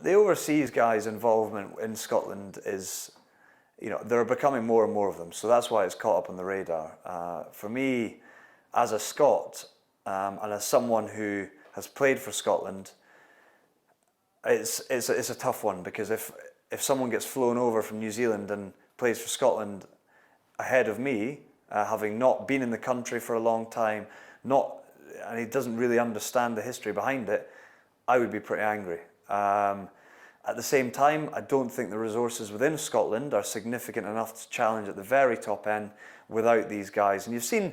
the overseas guys' involvement in Scotland is, there are becoming more and more of them. So that's why it's caught up on the radar. For me, as a Scot, and as someone who has played for Scotland, it's a tough one, because if someone gets flown over from New Zealand and plays for Scotland ahead of me, having not been in the country for a long time, and he doesn't really understand the history behind it, I would be pretty angry. At the same time, I don't think the resources within Scotland are significant enough to challenge at the very top end without these guys. And you've seen,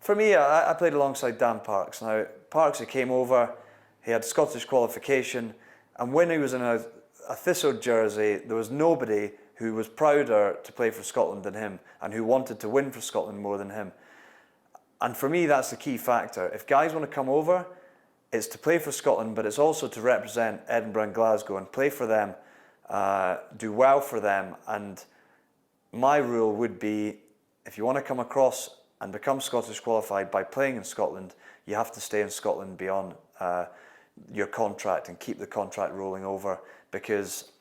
for me, I played alongside Dan Parks. Now, Parks, he came over, he had Scottish qualification, and when he was in a Thistle jersey, there was nobody who was prouder to play for Scotland than him, and who wanted to win for Scotland more than him. And for me, that's the key factor. If guys want to come over, it's to play for Scotland, but it's also to represent Edinburgh and Glasgow and play for them, do well for them. And my rule would be, if you want to come across and become Scottish qualified by playing in Scotland, you have to stay in Scotland beyond your contract and keep the contract rolling over, because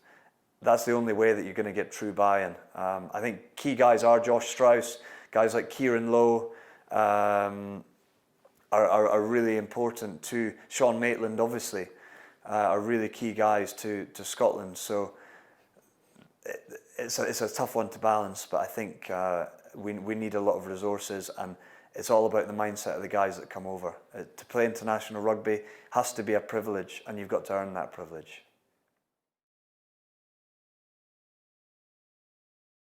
that's the only way that you're going to get true buy-in. I think key guys are Josh Strauss, guys like Kieran Lowe, are really important too. Sean Maitland, obviously, are really key guys to Scotland. So it's a tough one to balance, but I think we need a lot of resources, and it's all about the mindset of the guys that come over. To play international rugby has to be a privilege, and you've got to earn that privilege.